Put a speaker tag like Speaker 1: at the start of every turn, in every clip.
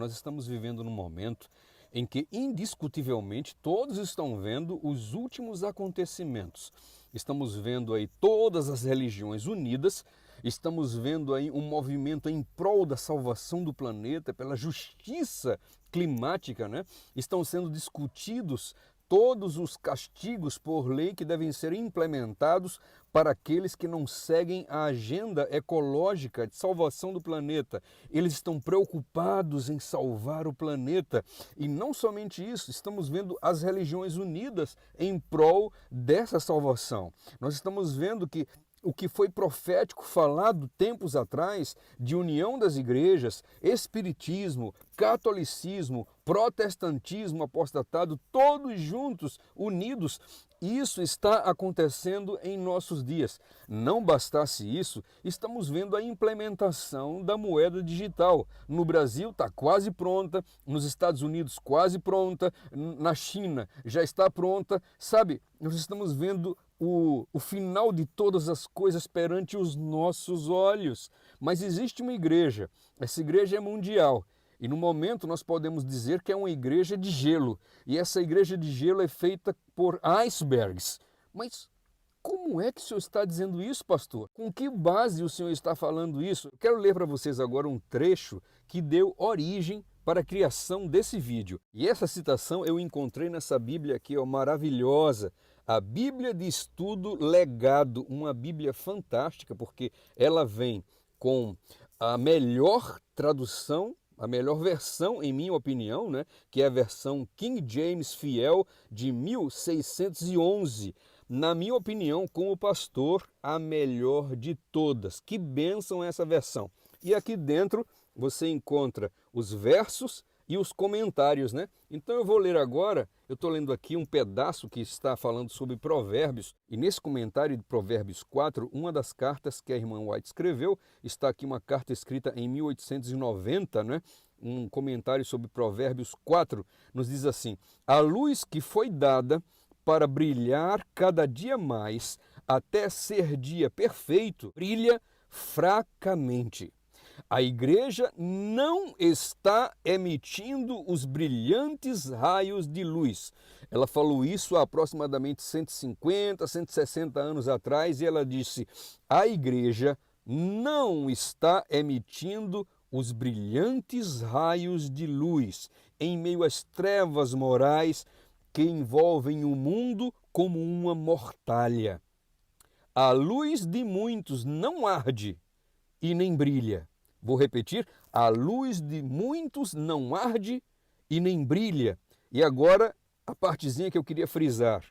Speaker 1: nós estamos vivendo num momento em que, indiscutivelmente, todos estão vendo os últimos acontecimentos. Estamos vendo aí todas as religiões unidas, estamos vendo aí um movimento em prol da salvação do planeta, pela justiça climática, né? Estão sendo discutidos todos os castigos por lei que devem ser implementados para aqueles que não seguem a agenda ecológica de salvação do planeta. Eles estão preocupados em salvar o planeta. E não somente isso, estamos vendo as religiões unidas em prol dessa salvação. Nós estamos vendo que o que foi profético falado tempos atrás de união das igrejas, espiritismo, catolicismo, protestantismo apostatado, todos juntos, unidos, isso está acontecendo em nossos dias. Não bastasse isso, estamos vendo a implementação da moeda digital. No Brasil está quase pronta, nos Estados Unidos quase pronta, na China já está pronta. Sabe, nós estamos vendo o final de todas as coisas perante os nossos olhos. Mas existe uma igreja, essa igreja é mundial. E no momento nós podemos dizer que é uma igreja de gelo. E essa igreja de gelo é feita por icebergs. Mas como é que o senhor está dizendo isso, pastor? Com que base o senhor está falando isso? Eu quero ler para vocês agora um trecho que deu origem para a criação desse vídeo. E essa citação eu encontrei nessa Bíblia aqui, ó, maravilhosa. A Bíblia de Estudo Legado, uma Bíblia fantástica, porque ela vem com a melhor tradução, a melhor versão, em minha opinião, né, que é a versão King James Fiel de 1611. Na minha opinião, como pastor, a melhor de todas. Que bênção essa versão. E aqui dentro você encontra os versos e os comentários, né? Então eu vou ler agora, eu estou lendo aqui um pedaço que está falando sobre Provérbios, e nesse comentário de Provérbios 4, uma das cartas que a irmã White escreveu, está aqui uma carta escrita em 1890, né? Um comentário sobre Provérbios 4, nos diz assim: a luz que foi dada para brilhar cada dia mais, até ser dia perfeito, brilha fracamente. A igreja não está emitindo os brilhantes raios de luz. Ela falou isso há aproximadamente 150, 160 anos atrás e ela disse: a igreja não está emitindo os brilhantes raios de luz em meio às trevas morais que envolvem o mundo como uma mortalha. A luz de muitos não arde e nem brilha. Vou repetir, a luz de muitos não arde e nem brilha. E agora, a partezinha que eu queria frisar.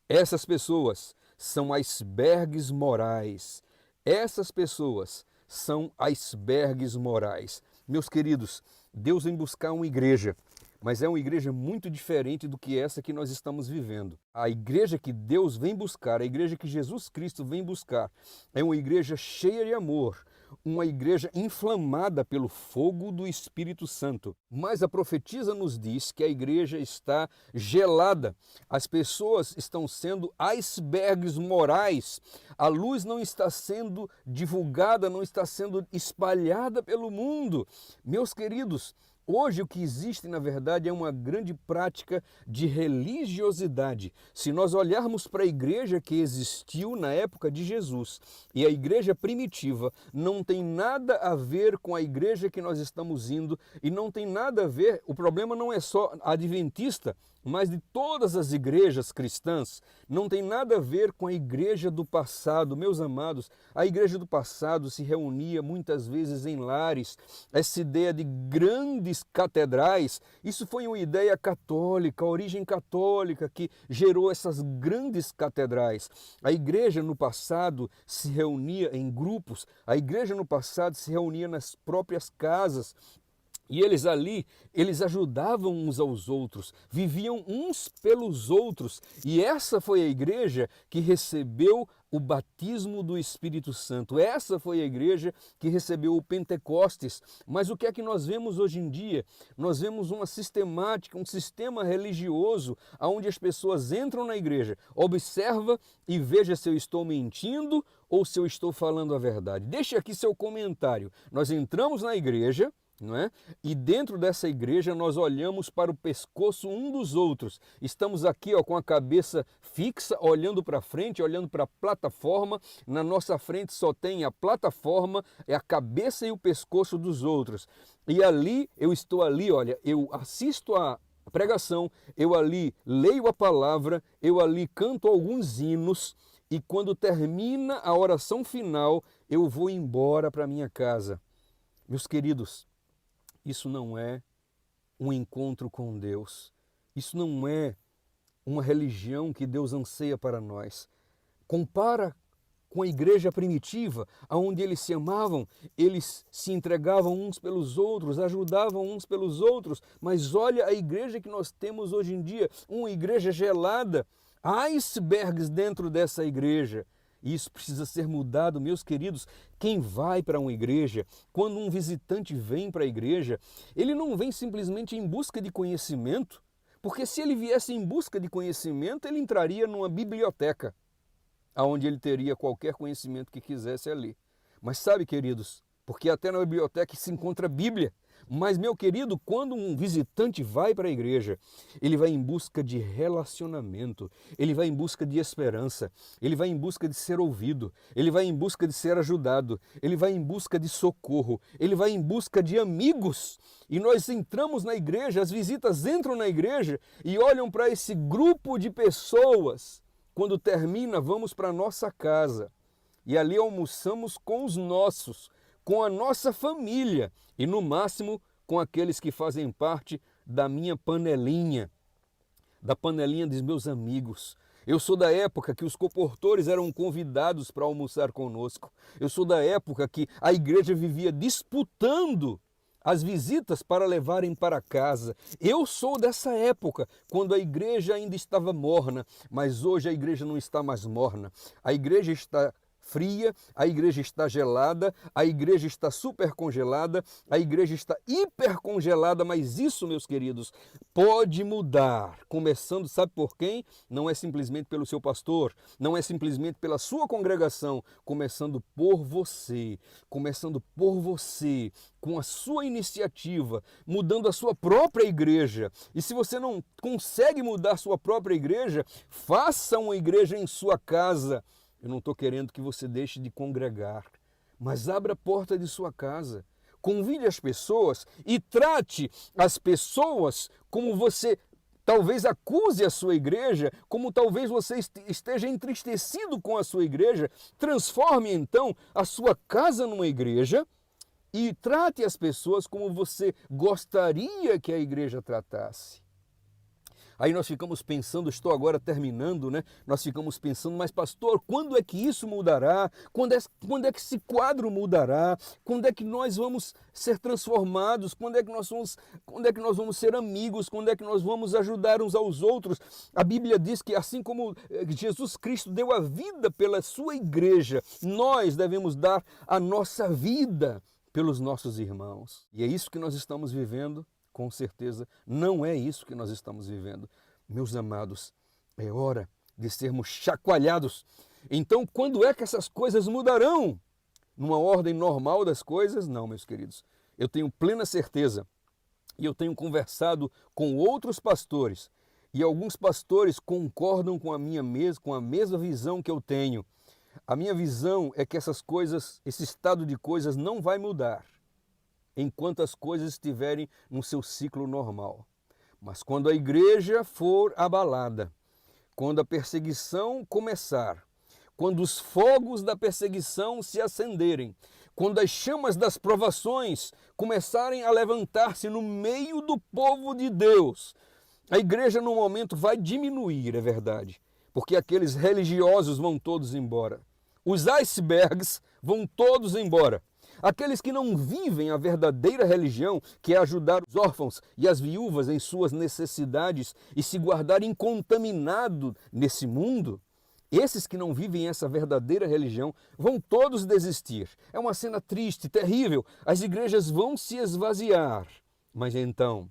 Speaker 1: Essas pessoas são icebergs morais. Essas pessoas são icebergs morais. Meus queridos, Deus vem buscar uma igreja, mas é uma igreja muito diferente do que essa que nós estamos vivendo. A igreja que Deus vem buscar, a igreja que Jesus Cristo vem buscar, é uma igreja cheia de amor, uma igreja inflamada pelo fogo do Espírito Santo. Mas a profetisa nos diz que a igreja está gelada. As pessoas estão sendo icebergs morais. A luz não está sendo divulgada, não está sendo espalhada pelo mundo. Meus queridos, hoje o que existe, na verdade, é uma grande prática de religiosidade. Se nós olharmos para a igreja que existiu na época de Jesus e a igreja primitiva, não tem nada a ver com a igreja que nós estamos indo e não tem nada a ver, o problema não é só adventista, mas de todas as igrejas cristãs, não tem nada a ver com a igreja do passado. Meus amados, a igreja do passado se reunia muitas vezes em lares. Essa ideia de grandes catedrais, isso foi uma ideia católica, a origem católica que gerou essas grandes catedrais. A igreja no passado se reunia em grupos, a igreja no passado se reunia nas próprias casas. E eles ali, eles ajudavam uns aos outros, viviam uns pelos outros. E essa foi a igreja que recebeu o batismo do Espírito Santo. Essa foi a igreja que recebeu o Pentecostes. Mas o que é que nós vemos hoje em dia? Nós vemos uma sistemática, um sistema religioso, onde as pessoas entram na igreja, observa e veja se eu estou mentindo ou se eu estou falando a verdade. Deixe aqui seu comentário. Nós entramos na igreja, não é? E dentro dessa igreja nós olhamos para o pescoço um dos outros. Estamos aqui, ó, com a cabeça fixa, olhando para frente, olhando para a plataforma. Na nossa frente só tem a plataforma, é a cabeça e o pescoço dos outros. E ali, eu estou ali, olha, eu assisto a pregação, eu ali leio a palavra, eu ali canto alguns hinos, e quando termina a oração final, eu vou embora para minha casa. Meus queridos, isso não é um encontro com Deus. Isso não é uma religião que Deus anseia para nós. Compara com a igreja primitiva, onde eles se amavam, eles se entregavam uns pelos outros, ajudavam uns pelos outros. Mas olha a igreja que nós temos hoje em dia, uma igreja gelada, icebergs dentro dessa igreja. Isso precisa ser mudado, meus queridos. Quem vai para uma igreja, quando um visitante vem para a igreja, ele não vem simplesmente em busca de conhecimento, porque se ele viesse em busca de conhecimento, ele entraria numa biblioteca, onde ele teria qualquer conhecimento que quisesse ali. Mas sabe, queridos, porque até na biblioteca se encontra a Bíblia. Mas, meu querido, quando um visitante vai para a igreja, ele vai em busca de relacionamento, ele vai em busca de esperança, ele vai em busca de ser ouvido, ele vai em busca de ser ajudado, ele vai em busca de socorro, ele vai em busca de amigos. E nós entramos na igreja, as visitas entram na igreja e olham para esse grupo de pessoas. Quando termina, vamos para a nossa casa e ali almoçamos com os nossos, com a nossa família e, no máximo, com aqueles que fazem parte da minha panelinha, da panelinha dos meus amigos. Eu sou da época que os comportores eram convidados para almoçar conosco. Eu sou da época que a igreja vivia disputando as visitas para levarem para casa. Eu sou dessa época, quando a igreja ainda estava morna, mas hoje a igreja não está mais morna. A igreja está fria, a igreja está gelada, a igreja está super congelada, a igreja está hiper congelada, mas isso, meus queridos, pode mudar. Começando, sabe por quem? Não é simplesmente pelo seu pastor, não é simplesmente pela sua congregação, começando por você, com a sua iniciativa, mudando a sua própria igreja. E se você não consegue mudar a sua própria igreja, faça uma igreja em sua casa. Eu não estou querendo que você deixe de congregar, mas abra a porta de sua casa, convide as pessoas e trate as pessoas como você talvez acuse a sua igreja, como talvez você esteja entristecido com a sua igreja. Transforme então a sua casa numa igreja e trate as pessoas como você gostaria que a igreja tratasse. Aí nós ficamos pensando, estou agora terminando, né? Nós ficamos pensando, mas pastor, quando é que isso mudará? Quando é que esse quadro mudará? Quando é que nós vamos ser transformados? Quando é que nós vamos ser amigos? Quando é que nós vamos ajudar uns aos outros? A Bíblia diz que assim como Jesus Cristo deu a vida pela sua igreja, nós devemos dar a nossa vida pelos nossos irmãos. E é isso que nós estamos vivendo. Com certeza, não é isso que nós estamos vivendo. Meus amados, é hora de sermos chacoalhados. Então, quando é que essas coisas mudarão? Numa ordem normal das coisas? Não, meus queridos. Eu tenho plena certeza, e eu tenho conversado com outros pastores, e alguns pastores concordam com a mesma visão que eu tenho. A minha visão é que essas coisas, esse estado de coisas não vai mudar enquanto as coisas estiverem no seu ciclo normal. Mas quando a igreja for abalada, quando a perseguição começar, quando os fogos da perseguição se acenderem, quando as chamas das provações começarem a levantar-se no meio do povo de Deus, a igreja no momento vai diminuir, é verdade, porque aqueles religiosos vão todos embora. Os icebergs vão todos embora. Aqueles que não vivem a verdadeira religião, que é ajudar os órfãos e as viúvas em suas necessidades e se guardar incontaminado nesse mundo, esses que não vivem essa verdadeira religião vão todos desistir. É uma cena triste, terrível. As igrejas vão se esvaziar. Mas então,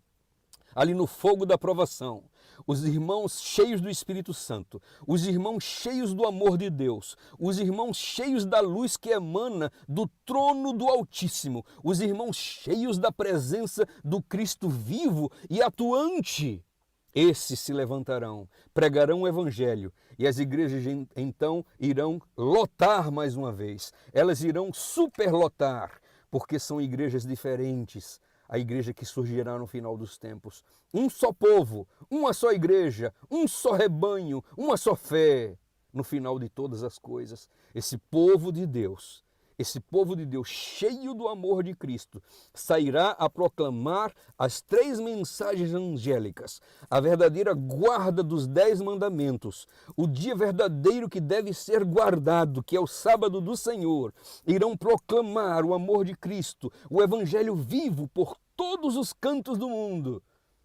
Speaker 1: ali no fogo da provação. Os irmãos cheios do Espírito Santo, os irmãos cheios do amor de Deus, os irmãos cheios da luz que emana do trono do Altíssimo, os irmãos cheios da presença do Cristo vivo e atuante. Esses se levantarão, pregarão o Evangelho e as igrejas então irão lotar mais uma vez. Elas irão superlotar, porque são igrejas diferentes. A igreja que surgirá no final dos tempos. Um só povo, uma só igreja, um só rebanho, uma só fé. No final de todas as coisas, esse povo de Deus cheio do amor de Cristo, sairá a proclamar as 3 mensagens angélicas, a verdadeira guarda dos 10 mandamentos, o dia verdadeiro que deve ser guardado, que é o sábado do Senhor. Irão proclamar o amor de Cristo, o evangelho vivo por todos os cantos do mundo.